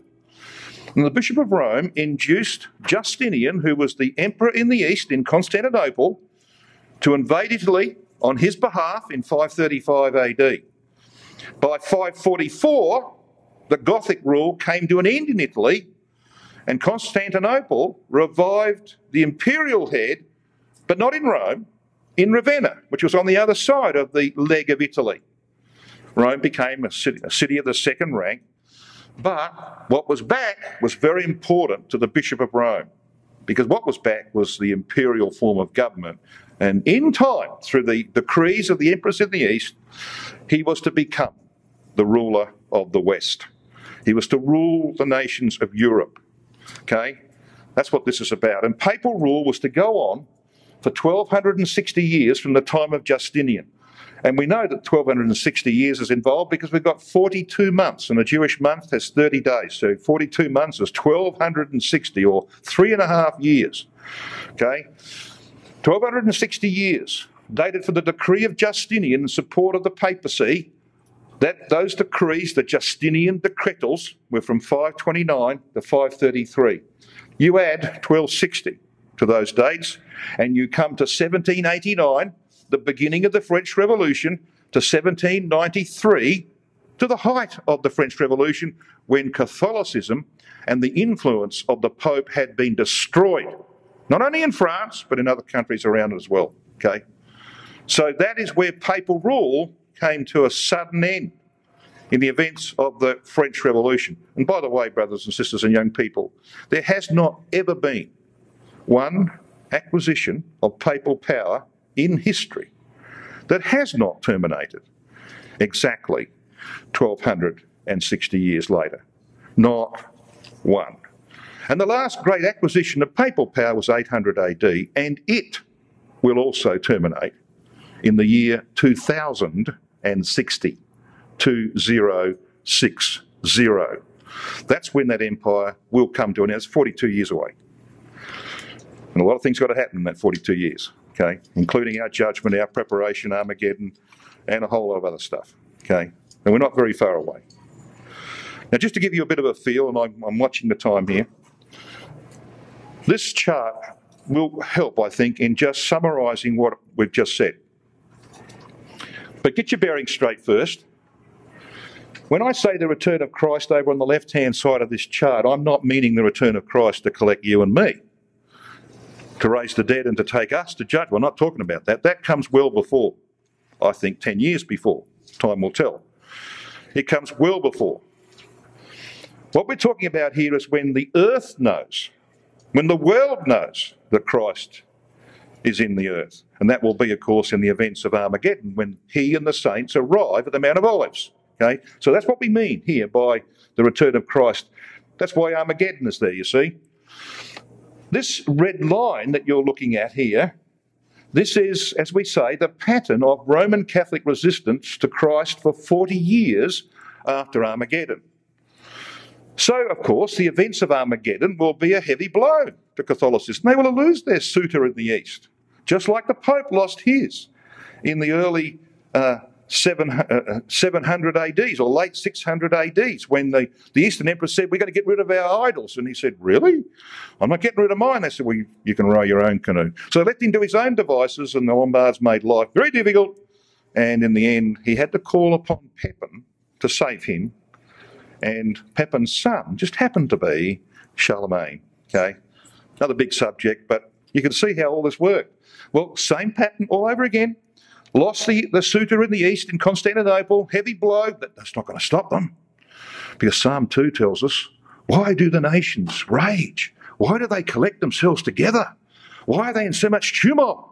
And the Bishop of Rome induced Justinian, who was the emperor in the east in Constantinople, to invade Italy on his behalf in 535 AD. By 544, the Gothic rule came to an end in Italy, and Constantinople revived the imperial head, but not in Rome, in Ravenna, which was on the other side of the leg of Italy. Rome became a city of the second rank, but what was back was very important to the Bishop of Rome, because what was back was the imperial form of government. And in time, through the decrees of the emperors in the East, he was to become the ruler of the West. He was to rule the nations of Europe. Okay? That's what this is about. And papal rule was to go on for 1260 years from the time of Justinian. And we know that 1260 years is involved because we've got 42 months, and a Jewish month has 30 days. So 42 months is 1260, or 3.5 years. Okay? 1260 years, dated from the decree of Justinian in support of the papacy. Those decrees, the Justinian decretals, were from 529 to 533. You add 1260 to those dates, and you come to 1789, the beginning of the French Revolution, to 1793, to the height of the French Revolution, when Catholicism and the influence of the Pope had been destroyed, not only in France, but in other countries around it as well. Okay? So that is where papal rule came to a sudden end in the events of the French Revolution. And by the way, brothers and sisters and young people, there has not ever been one acquisition of papal power in history that has not terminated exactly 1260 years later. Not one. And the last great acquisition of papal power was 800 AD, and it will also terminate in the year 2060. 2060. That's when that empire will come to an end. It's 42 years away. And a lot of things got to happen in that 42 years, okay, including our judgment, our preparation, Armageddon, and a whole lot of other stuff, okay? And we're not very far away. Now, just to give you a bit of a feel, and I'm watching the time here, this chart will help, I think, in just summarising what we've just said. But get your bearings straight first. When I say the return of Christ over on the left-hand side of this chart, I'm not meaning the return of Christ to collect you and me, to raise the dead and to take us to judge. We're not talking about that. That comes well before, I think 10 years before. Time will tell. It comes well before. What we're talking about here is when the earth knows, when the world knows that Christ is in the earth. And that will be, of course, in the events of Armageddon, when he and the saints arrive at the Mount of Olives. Okay? So that's what we mean here by the return of Christ. That's why Armageddon is there, you see. This red line that you're looking at here, this is, as we say, the pattern of Roman Catholic resistance to Christ for 40 years after Armageddon. So, of course, the events of Armageddon will be a heavy blow to Catholicism. They will lose their suitor in the East, just like the Pope lost his in the early 700 ADs or late 600 ADs, when the Eastern Emperor said, we're going to get rid of our idols. And he said, really? I'm not getting rid of mine. They said, well, you can row your own canoe. So they left him to his own devices, and the Lombards made life very difficult. And in the end, he had to call upon Pepin to save him. And Pepin's son just happened to be Charlemagne. Okay? Another big subject, but you can see how all this worked. Well, same pattern all over again. Lost the suitor in the East, in Constantinople, heavy blow, but that's not going to stop them. Because Psalm 2 tells us, why do the nations rage? Why do they collect themselves together? Why are they in so much tumult?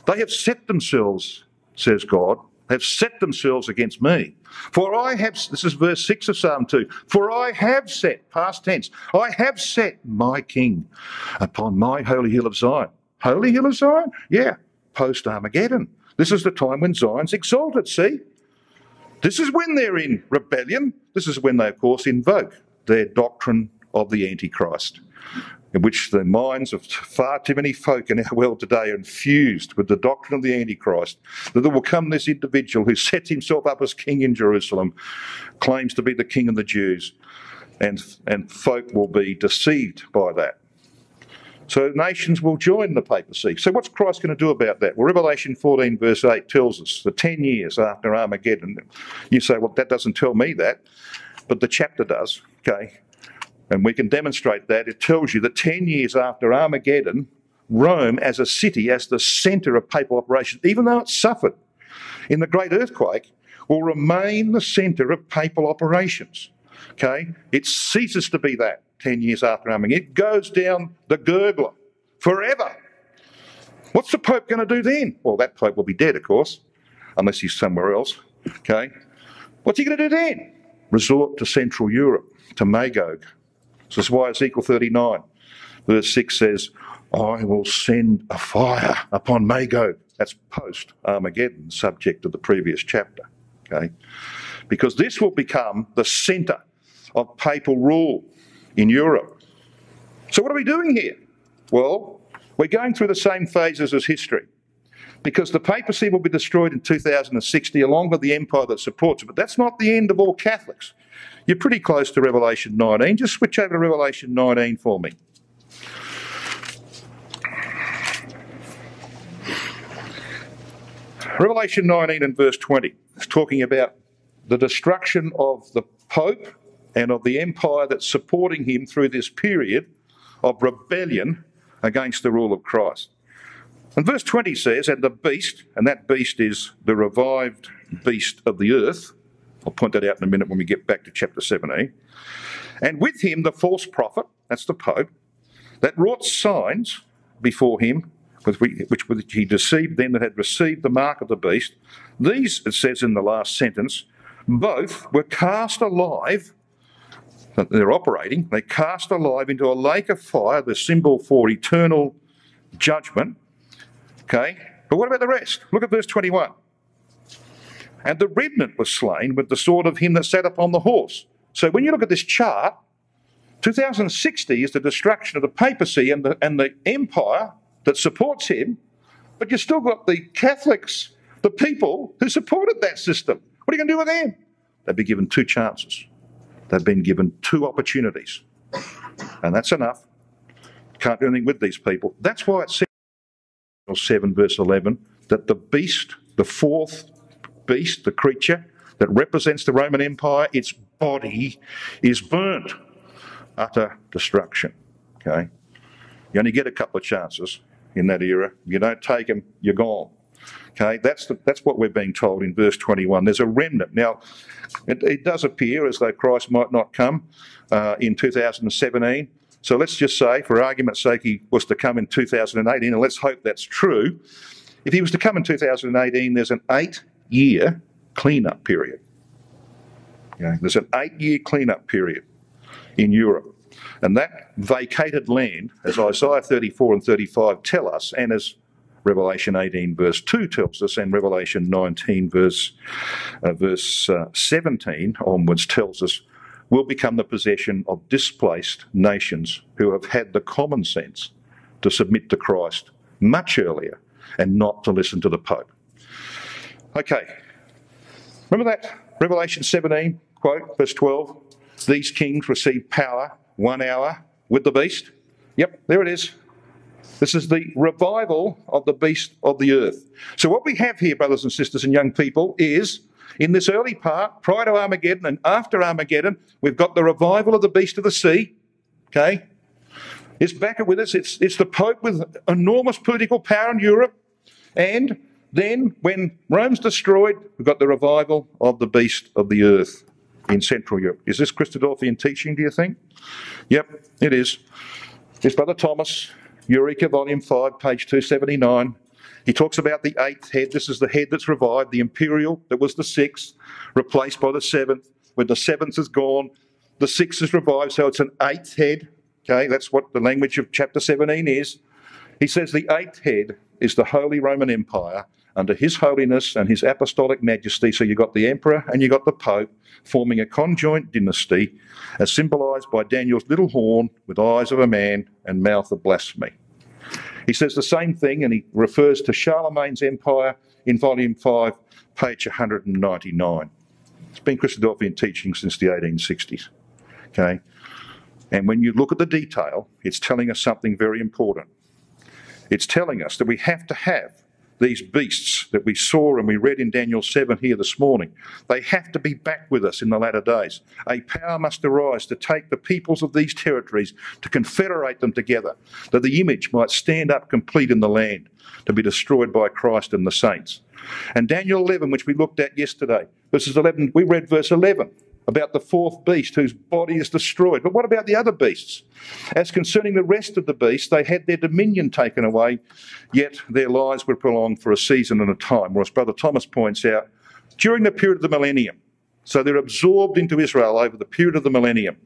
They have set themselves, says God, have set themselves against me. For I have, this is verse 6 of Psalm 2, for I have set, past tense, I have set my king upon my holy hill of Zion. Holy hill of Zion? Yeah, post-Armageddon. This is the time when Zion's exalted, see? This is when they're in rebellion. This is when they, of course, invoke their doctrine of the Antichrist, in which the minds of far too many folk in our world today are infused with the doctrine of the Antichrist, that there will come this individual who sets himself up as king in Jerusalem, claims to be the king of the Jews, and folk will be deceived by that. So nations will join the papacy. So what's Christ going to do about that? Well, Revelation 14 verse 8 tells us the 10 years after Armageddon. You say, well, that doesn't tell me that. but the chapter does, okay? And we can demonstrate that. It tells you that 10 years after Armageddon, Rome as a city, as the centre of papal operations, even though it suffered in the great earthquake, will remain the centre of papal operations, okay? It ceases to be that 10 years after Armageddon. It goes down the gurgler forever. What's the Pope going to do then? Well, that Pope will be dead, of course, unless he's somewhere else, okay? What's he going to do then? Resort to Central Europe, to Magog. So that's why Ezekiel 39, verse 6 says, I will send a fire upon Magog. That's post-Armageddon, subject to the previous chapter, okay? Because this will become the centre of papal rule in Europe. So what are we doing here? Well, we're going through the same phases as history, because the papacy will be destroyed in 2060 along with the empire that supports it. But that's not the end of all Catholics. You're pretty close to Revelation 19. Just switch over to Revelation 19 for me. Revelation 19 and verse 20 is talking about the destruction of the Pope and of the empire that's supporting him through this period of rebellion against the rule of Christ. And verse 20 says, and the beast, and that beast is the revived beast of the earth. I'll point that out in a minute when we get back to chapter 17. And with him the false prophet, that's the Pope, that wrought signs before him, which he deceived them that had received the mark of the beast. These, it says in the last sentence, both were cast alive. They're operating. They cast alive into a lake of fire, the symbol for eternal judgment. Okay, but what about the rest? Look at verse 21. And the remnant was slain with the sword of him that sat upon the horse. So when you look at this chart, 2060 is the destruction of the papacy and the empire that supports him, but you've still got the Catholics, the people who supported that system. What are you going to do with them? They've been given 2 chances. They've been given 2 opportunities. And that's enough. Can't do anything with these people. That's why it says in 7 verse 11 that the beast, the 4th beast, the creature that represents the Roman Empire, its body is burnt. Utter destruction. Okay? You only get a couple of chances in that era. You don't take them, you're gone. Okay, that's what we're being told in verse 21. There's a remnant. Now, it does appear as though Christ might not come in 2017. So let's just say, for argument's sake, he was to come in 2018, and let's hope that's true. If he was to come in 2018, there's an 8-year clean-up period. Okay, there's an 8-year clean-up period in Europe. And that vacated land, as Isaiah 34 and 35 tell us, and as Revelation 18 verse 2 tells us, and Revelation 19 verse 17 onwards tells us, will become the possession of displaced nations who have had the common sense to submit to Christ much earlier and not to listen to the Pope. Okay, remember that Revelation 17 quote, verse 12, these kings receive power 1 hour with the beast? Yep, there it is. This is the revival of the beast of the earth. So what we have here, brothers and sisters and young people, is in this early part, prior to Armageddon and after Armageddon, we've got the revival of the beast of the sea. Okay? It's back with us. It's the Pope with enormous political power in Europe. And then when Rome's destroyed, we've got the revival of the beast of the earth in Central Europe. Is this Christodorfian teaching, do you think? Yep, it is. It's Brother Thomas, Eureka, Volume 5, page 279. He talks about the 8th head. This is the head that's revived, the imperial that was the 6th, replaced by the 7th. When the 7th is gone, the 6th is revived, so it's an 8th head. Okay, that's what the language of chapter 17 is. He says the 8th head is the Holy Roman Empire under His Holiness and His Apostolic Majesty. So you've got the Emperor and you've got the Pope forming a conjoint dynasty as symbolised by Daniel's little horn with eyes of a man and mouth of blasphemy. He says the same thing, and he refers to Charlemagne's empire in volume 5, page 199. It's been Christodorfian teaching since the 1860s. Okay? And when you look at the detail, it's telling us something very important. It's telling us that we have to have these beasts that we saw and we read in Daniel 7 here this morning, they have to be back with us in the latter days. A power must arise to take the peoples of these territories, to confederate them together, that the image might stand up complete in the land, to be destroyed by Christ and the saints. And Daniel 11, which we looked at yesterday, verses 11, we read verse 11 about the fourth beast whose body is destroyed. But what about the other beasts? As concerning the rest of the beasts, they had their dominion taken away, yet their lives were prolonged for a season and a time, or as Brother Thomas points out, during the period of the millennium. So they're absorbed into Israel over the period of the millennium.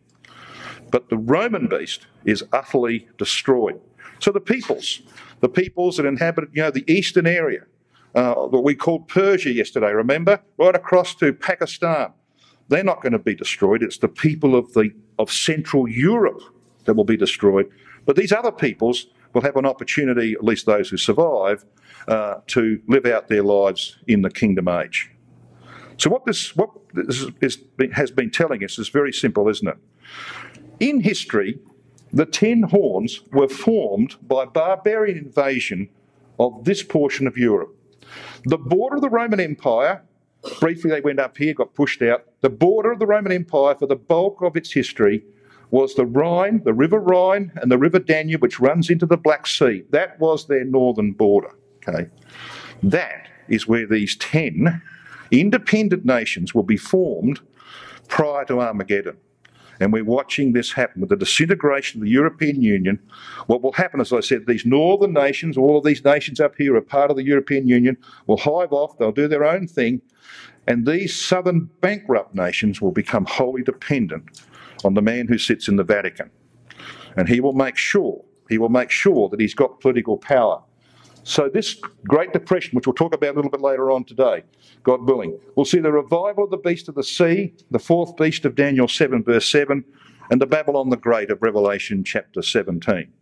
But the Roman beast is utterly destroyed. So the peoples that inhabit, the eastern area, what we called Persia yesterday, remember? Right across to Pakistan. They're not going to be destroyed. It's the people of Central Europe that will be destroyed. But these other peoples will have an opportunity, at least those who survive, to live out their lives in the kingdom age. So what this has been telling us is very simple, isn't it? In history, the 10 horns were formed by barbarian invasion of this portion of Europe. The border of the Roman Empire, briefly they went up here, got pushed out. The border of the Roman Empire for the bulk of its history was the Rhine, the River Rhine and the River Danube, which runs into the Black Sea. That was their northern border. Okay, that is where these 10 independent nations will be formed prior to Armageddon. And we're watching this happen with the disintegration of the European Union. What will happen, as I said, these northern nations, all of these nations up here are part of the European Union, will hive off, they'll do their own thing, and these southern bankrupt nations will become wholly dependent on the man who sits in the Vatican. And he will make sure that he's got political power. So this Great Depression, which we'll talk about a little bit later on today, God willing, we'll see the revival of the beast of the sea, the fourth beast of Daniel 7 verse 7, and the Babylon the Great of Revelation chapter 17.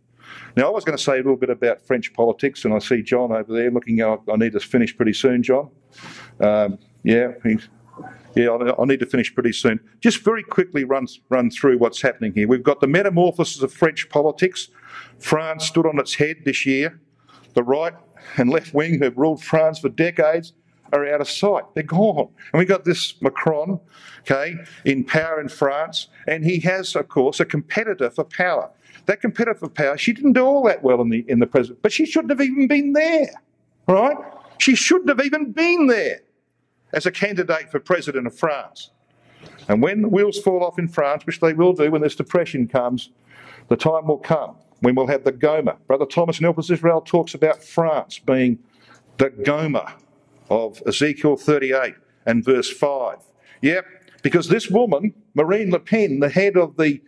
Now I was going to say a little bit about French politics, and I see John over there looking, I need to finish pretty soon, John. I need to finish pretty soon. Just very quickly run through what's happening here. We've got the metamorphosis of French politics. France stood on its head this year. The right and left wing who have ruled France for decades are out of sight. They're gone. And we've got this Macron, in power in France, and he has, of course, a competitor for power. That competitor for power, she didn't do all that well in the president, but she shouldn't have even been there, right? She shouldn't have even been there as a candidate for president of France. And when the wheels fall off in France, which they will do when this depression comes, the time will come when we'll have the Goma. Brother Thomas in Help Us Israel talks about France being the Goma of Ezekiel 38 and verse 5. Yep, because this woman, Marine Le Pen, the head of the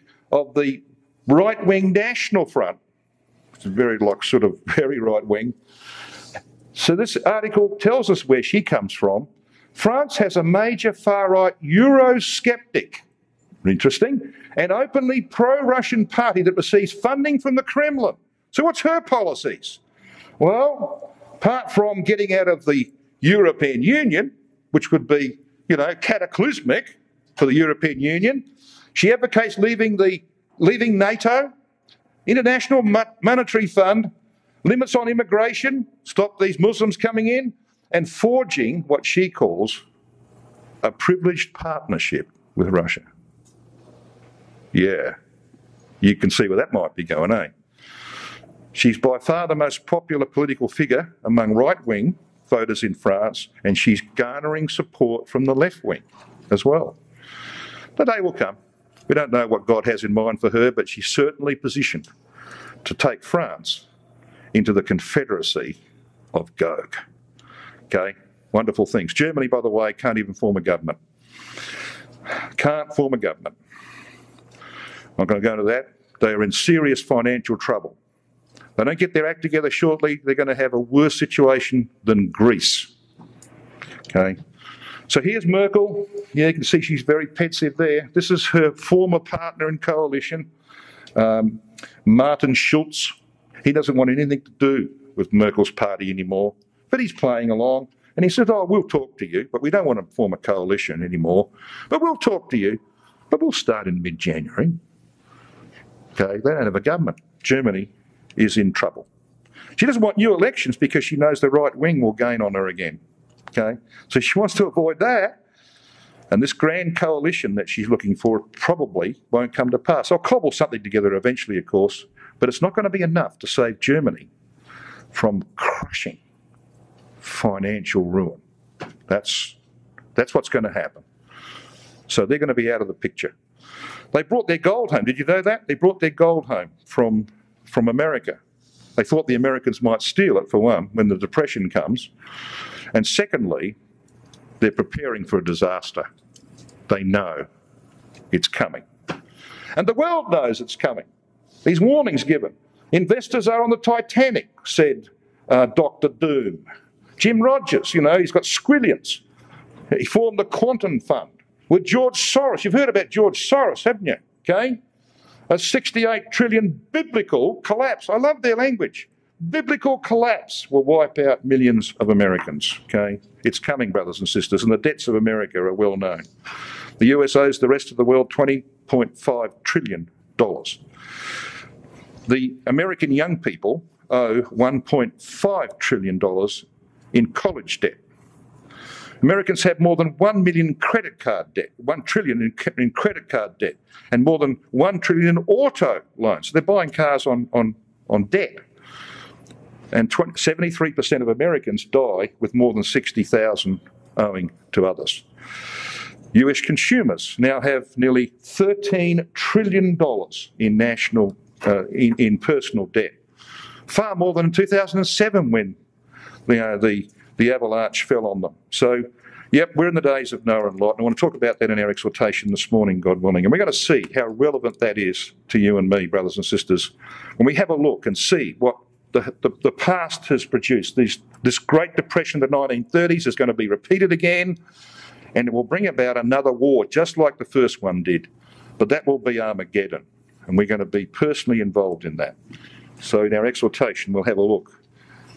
right-wing National Front, which is very right-wing. So this article tells us where she comes from. France has a major far-right Eurosceptic, interesting, and openly pro-Russian party that receives funding from the Kremlin. So what's her policies? Well, apart from getting out of the European Union, which would be, cataclysmic for the European Union, she advocates leaving NATO, International Monetary Fund, limits on immigration, stop these Muslims coming in, and forging what she calls a privileged partnership with Russia. Yeah, you can see where that might be going, eh? She's by far the most popular political figure among right-wing voters in France, and she's garnering support from the left wing as well. The day will come. We don't know what God has in mind for her, but she's certainly positioned to take France into the confederacy of Gog. Okay, wonderful things. Germany, by the way, can't even form a government. Can't form a government. I'm not going to go into that. They are in serious financial trouble. If they don't get their act together shortly, they're going to have a worse situation than Greece. Okay. So here's Merkel. Yeah, you can see she's very pensive there. This is her former partner in coalition, Martin Schulz. He doesn't want anything to do with Merkel's party anymore, but he's playing along. And he said, we'll talk to you, but we don't want to form a coalition anymore. But we'll talk to you, but we'll start in mid-January. Okay, they don't have a government. Germany is in trouble. She doesn't want new elections because she knows the right wing will gain on her again. Okay? So she wants to avoid that. And this grand coalition that she's looking for probably won't come to pass. I'll cobble something together eventually, of course, but it's not going to be enough to save Germany from crushing financial ruin. That's what's going to happen. So they're going to be out of the picture. They brought their gold home. Did you know that? They brought their gold home from America. They thought the Americans might steal it, for one, when the Depression comes. And secondly, they're preparing for a disaster. They know it's coming. And the world knows it's coming. These warnings given. Investors are on the Titanic, said Dr. Doom. Jim Rogers, he's got squillions. He formed the Quantum Fund with George Soros. You've heard about George Soros, haven't you? Okay? A 68 trillion biblical collapse. I love their language. Biblical collapse will wipe out millions of Americans. Okay? It's coming, brothers and sisters, and the debts of America are well known. The US owes the rest of the world $20.5 trillion. The American young people owe $1.5 trillion in college debt. Americans have more than 1 million credit card debt, 1 trillion in credit card debt, and more than 1 trillion in auto loans. So they're buying cars on debt. And 73% of Americans die with more than $60,000 owing to others. US consumers now have nearly $13 trillion in personal debt, far more than in 2007 when the avalanche fell on them. So, yep, we're in the days of Noah and Lot, and I want to talk about that in our exhortation this morning, God willing. And we're going to see how relevant that is to you and me, brothers and sisters, when we have a look and see what the past has produced. This Great Depression of the 1930s is going to be repeated again, and it will bring about another war, just like the first one did. But that will be Armageddon, and we're going to be personally involved in that. So in our exhortation, we'll have a look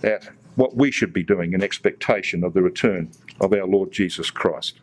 at what we should be doing in expectation of the return of our Lord Jesus Christ.